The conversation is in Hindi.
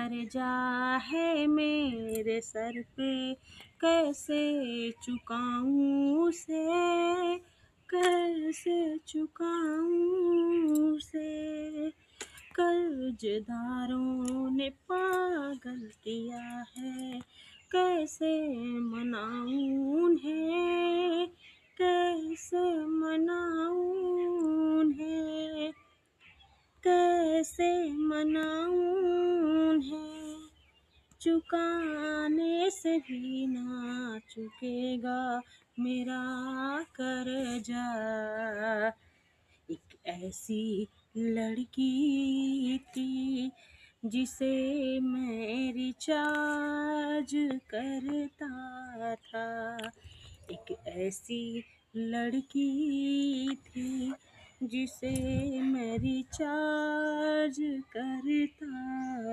कर्जा है मेरे सर पे, कैसे चुकाऊं उसे, कैसे चुकाऊं उसे। कर्जदारों ने पागल किया है, कैसे मनाऊं उन्हें, कैसे मनाऊं उन्हें, कैसे मनाऊं उन्हें। चुकाने से भी ना चुकेगा मेरा कर्जा। एक ऐसी लड़की थी जिसे मैं रिचार्ज करता था। एक ऐसी लड़की थी जिसे मैं रिचार्ज करता